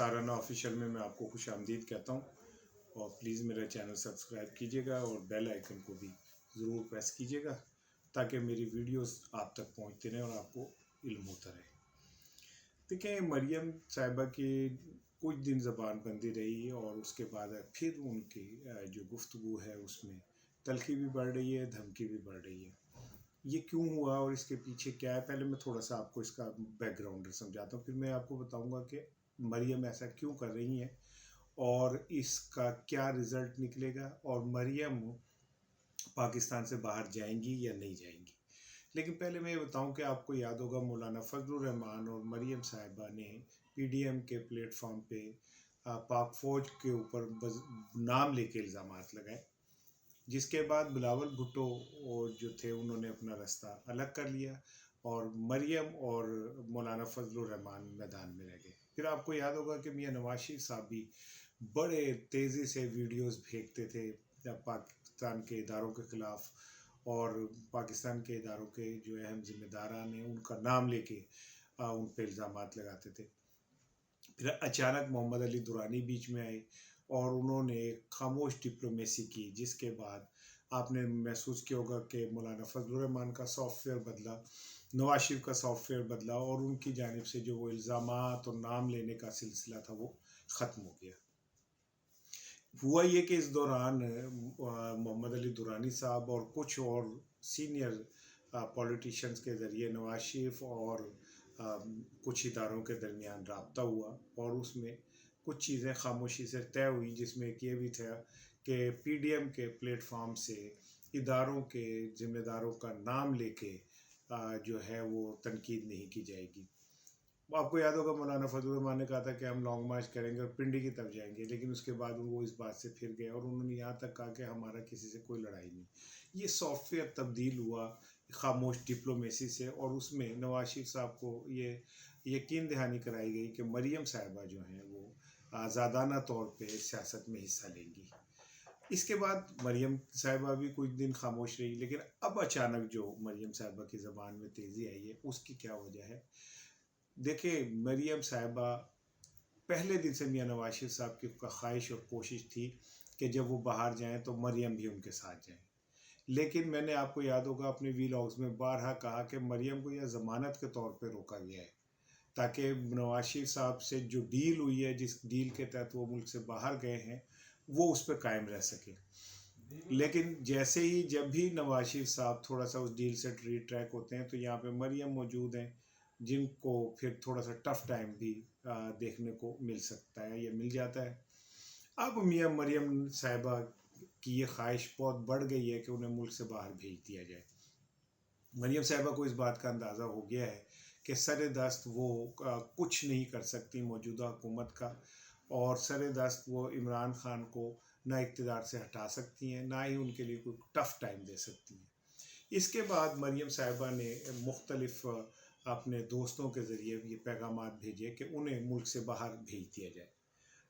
साराना official में मैं आपको खुश आमदीद कहता हूँ। और प्लीज़ मेरा चैनल सब्सक्राइब कीजिएगा और बेल आइकन को भी ज़रूर प्रेस कीजिएगा ताकि मेरी वीडियोस आप तक पहुँचते रहें और आपको इल्म होता रहे। देखिए, मरियम साहिबा की कुछ दिन ज़बान बंदी रही और उसके बाद फिर उनकी जो गुफ्तगू है उसमें तलखी भी बढ़ रही है, धमकी भी बढ़ रही है। ये क्यों हुआ और इसके पीछे क्या है, पहले मैं थोड़ा सा आपको इसका बैकग्राउंड समझाता हूँ, फिर मैं आपको बताऊंगा कि मरियम ऐसा क्यों कर रही हैं और इसका क्या रिज़ल्ट निकलेगा और मरियम पाकिस्तान से बाहर जाएंगी या नहीं जाएंगी। लेकिन पहले मैं ये बताऊं कि आपको याद होगा मौलाना फजलुर रहमान और मरियम साहिबा ने पीडीएम के प्लेटफॉर्म पे पाक फ़ौज के ऊपर नाम लेके इल्ज़ाम लगाए, जिसके बाद बिलावल भुट्टो और जो थे उन्होंने अपना रास्ता अलग कर लिया और मरियम और मौलाना फजलुर रहमान मैदान में रह गए। फिर आपको याद होगा कि मियां नवाज शरीफ साहब भी बड़े तेज़ी से वीडियोस भेजते थे पाकिस्तान के इदारों के ख़िलाफ़, और पाकिस्तान के इदारों के जो अहम ज़िम्मेदारान हैं उनका नाम लेके उन पर इल्ज़ाम लगाते थे। फिर अचानक मोहम्मद अली दुरानी बीच में आए और उन्होंने खामोश डिप्लोमेसी की, जिसके बाद आपने महसूस किया होगा कि मौलाना फजलुर रहमान का सॉफ्टवेयर बदला, नवाज शरीफ का सॉफ्टवेयर बदला और उनकी जानिब से जो वो इल्ज़ामात और नाम लेने का सिलसिला था वो ख़त्म हो गया। हुआ ये कि इस दौरान मोहम्मद अली दुरानी साहब और कुछ और सीनियर पॉलिटिशियंस के ज़रिए नवाज शरीफ और कुछ इदारों के दरमियान रब्ता हुआ और उसमें कुछ चीज़ें खामोशी से तय हुई, जिसमें एक ये भी था कि पीडीएम के प्लेटफॉर्म से इदारों के ज़िम्मेदारों का नाम लेके जो है वो तनकीद नहीं की जाएगी। आपको याद होगा मौलाना फजलुर रहमान ने कहा था कि हम लॉन्ग मार्च करेंगे और पिंडी की तरफ जाएंगे, लेकिन उसके बाद वो इस बात से फिर गए और उन्होंने यहाँ तक कहा कि हमारा किसी से कोई लड़ाई नहीं। ये सॉफ्टवेयर तब्दील हुआ खामोश डिप्लोमेसी से और उसमें नवाज शरीफ साहब को ये यकीन दहानी कराई गई कि मरियम साहिबा जो हैं वो आज़ादाना तौर पर सियासत में हिस्सा लेंगी। इसके बाद मरियम साहिबा भी कुछ दिन खामोश रही, लेकिन अब अचानक जो मरियम साहिबा की ज़बान में तेज़ी आई है उसकी क्या वजह है। देखिए, मरियम साहिबा पहले दिन से मियां नवाज शरीफ साहब की ख्वाहिश और कोशिश थी कि जब वो बाहर जाएं तो मरियम भी उनके साथ जाए, लेकिन मैंने आपको याद होगा अपने वीलॉग्स में बारहा कहा कि मरियम को यह ज़मानत के तौर पे रोका गया है ताकि नवाज शरीफ साहब से जो डील हुई है, जिस डील के तहत वो मुल्क से बाहर गए हैं, वो उस पर कायम रह सके। लेकिन जैसे ही जब भी नवाज शरीफ साहब थोड़ा सा उस डील से रिट्रैक होते हैं तो यहाँ पे मरियम मौजूद हैं, जिनको फिर थोड़ा सा टफ टाइम भी देखने को मिल सकता है या मिल जाता है। अब मियां मरियम साहिबा की ये ख्वाहिश बहुत बढ़ गई है कि उन्हें मुल्क से बाहर भेज दिया जाए। मरियम साहिबा को इस बात का अंदाज़ा हो गया है कि सरेदस्त वो कुछ नहीं कर सकती मौजूदा हुकूमत का, और सरेदस्त वो इमरान खान को ना इक़्तिदार से हटा सकती हैं, ना ही उनके लिए कोई टफ़ टाइम दे सकती हैं। इसके बाद मरियम साहिबा ने मुख्तलिफ़ अपने दोस्तों के ज़रिए ये पैगामात भेजे कि उन्हें मुल्क से बाहर भेज दिया जाए,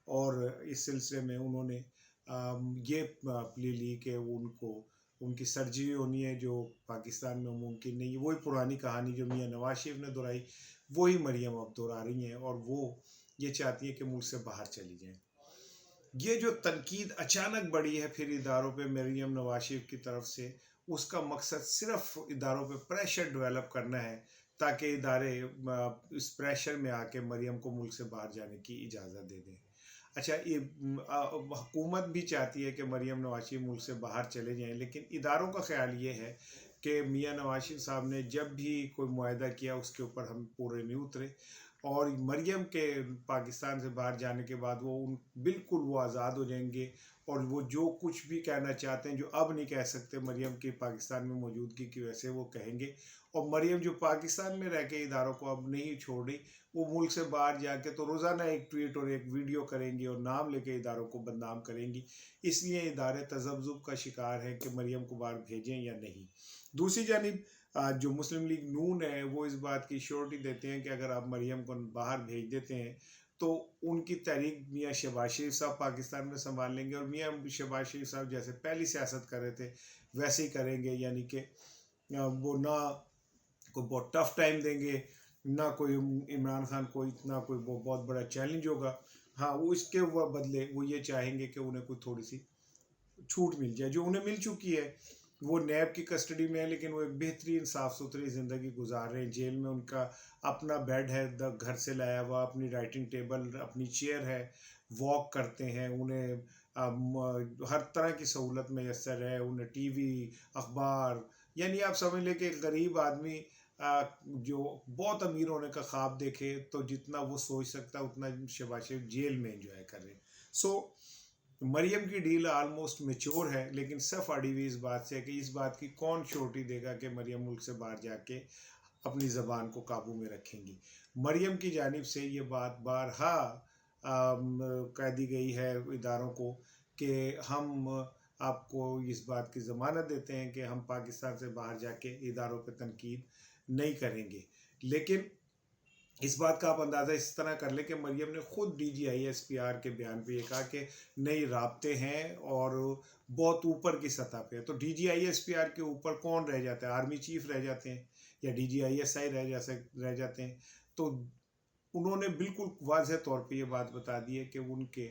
और इस सिलसिले में उन्होंने ये प्ली ली कि उनको उनकी सर्जरी होनी है जो पाकिस्तान में मुमकिन नहीं है। वही पुरानी कहानी जो मियां नवाज शरीफ ने दोहराई वही मरियम अब दोहरा रही हैं, और वो ये चाहती हैं कि मुल्क से बाहर चली जाएं। ये जो तनकीद अचानक बढ़ी है फिर इदारों पे मरियम नवाज शरीफ की तरफ से, उसका मकसद सिर्फ इदारों पे प्रेशर डेवलप करना है ताकि इदारे इस प्रेशर में आके मरियम को मुल्क से बाहर जाने की इजाज़त दे दें। अच्छा, ये हुकूमत भी चाहती है कि मरियम नवाज शरीफ मुल्क से बाहर चले जाएं, लेकिन इदारों का ख्याल ये है कि मियां नवाज शरीफ साहब ने जब भी कोई मुआहदा किया उसके ऊपर हम पूरे नहीं उतरे, और मरियम के पाकिस्तान से बाहर जाने के बाद बिल्कुल वो आज़ाद हो जाएंगे और वो जो कुछ भी कहना चाहते हैं जो अब नहीं कह सकते मरियम की पाकिस्तान में मौजूदगी की वजह से, वो कहेंगे। और मरियम जो पाकिस्तान में रह के इदारों को अब नहीं छोड़ रही, वो मुल्क से बाहर जाके तो रोज़ाना एक ट्वीट और एक वीडियो करेंगी और नाम लेके इदारों को बदनाम करेंगी। इसलिए इदारे तज़ब्ज़ुब का शिकार हैं कि मरियम को बाहर भेजें या नहीं। दूसरी जानिब जो मुस्लिम लीग नून है वो इस बात की श्योरिटी देते हैं कि अगर आप मरियम को बाहर भेज देते हैं तो उनकी तहरीक मियां शहबाज शरीफ साहब पाकिस्तान में संभाल लेंगे, और मियां शहबाज शरीफ साहब जैसे पहली सियासत कर रहे थे वैसे ही करेंगे, यानी कि वो ना कोई बहुत टफ टाइम देंगे, ना कोई इमरान खान को इतना कोई बहुत बड़ा चैलेंज होगा। हाँ, वो इसके वो बदले वो ये चाहेंगे कि उन्हें कोई थोड़ी सी छूट मिल जाए, जो उन्हें मिल चुकी है। वो नैब की कस्टडी में है, लेकिन वो एक बेहतरीन साफ़ सुथरी ज़िंदगी गुजार रहे हैं। जेल में उनका अपना बेड है, घर से लाया हुआ, अपनी राइटिंग टेबल, अपनी चेयर है, वॉक करते हैं, उन्हें हर तरह की सहूलत मैसर है, उन्हें टीवी, अखबार, यानी आप समझ लें कि एक गरीब आदमी जो बहुत अमीर होने का ख्वाब देखे, तो जितना वो सोच सकता है उतना शहबाज शरीफ जेल में एंजॉय कर रहे हैं। सो मरियम की डील ऑलमोस्ट मेच्योर है, लेकिन सिर्फ अड़ी हुई इस बात से है कि इस बात की कौन श्योरिटी देगा कि मरियम मुल्क से बाहर जाके अपनी ज़बान को काबू में रखेंगी। मरियम की जानिब से ये बात बारहा कह दी गई है इदारों को कि हम आपको इस बात की ज़मानत देते हैं कि हम पाकिस्तान से बाहर जाके इदारों पर तनकीद नहीं करेंगे। लेकिन इस बात का आप अंदाज़ा इस तरह कर लें कि मरियम ने खुद DGISPR के बयान पे ये कहा कि नई राब्ते हैं और बहुत ऊपर की सतह पे है। तो DGISPR के ऊपर कौन रह जाता है? आर्मी चीफ रह जाते हैं या DGISI रह जाते हैं। तो उन्होंने बिल्कुल वाज़ेह तौर पे ये बात बता दी है कि उनके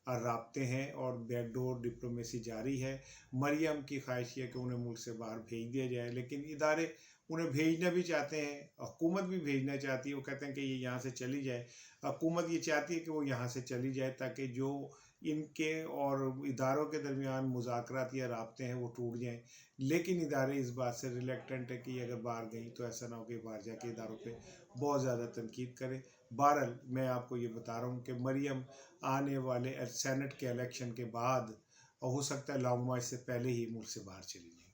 राब्ते हैं और बैकडोर डिप्लोमेसी जारी है। मरियम की ख्वाहिश है कि उन्हें मुल्क से बाहर भेज दिया जाए, लेकिन इदारे उन्हें भेजना भी चाहते हैं, हुकूमत भी भेजना चाहती है। वो कहते हैं कि ये यहाँ से चली जाए। हुकूमत ये चाहती है कि वो यहाँ से चली जाए ताकि जो इनके और इदारों के दरमियान मुज़ाकरात या राब्ते हैं वो टूट जाएं। लेकिन इदारे इस बात से रिलेक्टेंट है कि अगर बाहर गई तो ऐसा ना हो कि बाहर जाके इदारों पे बहुत ज़्यादा तनकीद करें। बहरहाल मैं आपको ये बता रहा हूँ कि मरियम आने वाले सेनेट के इलेक्शन के बाद, और हो सकता है लॉन्ग मार्च से पहले ही मुल्क से बाहर चली जाए।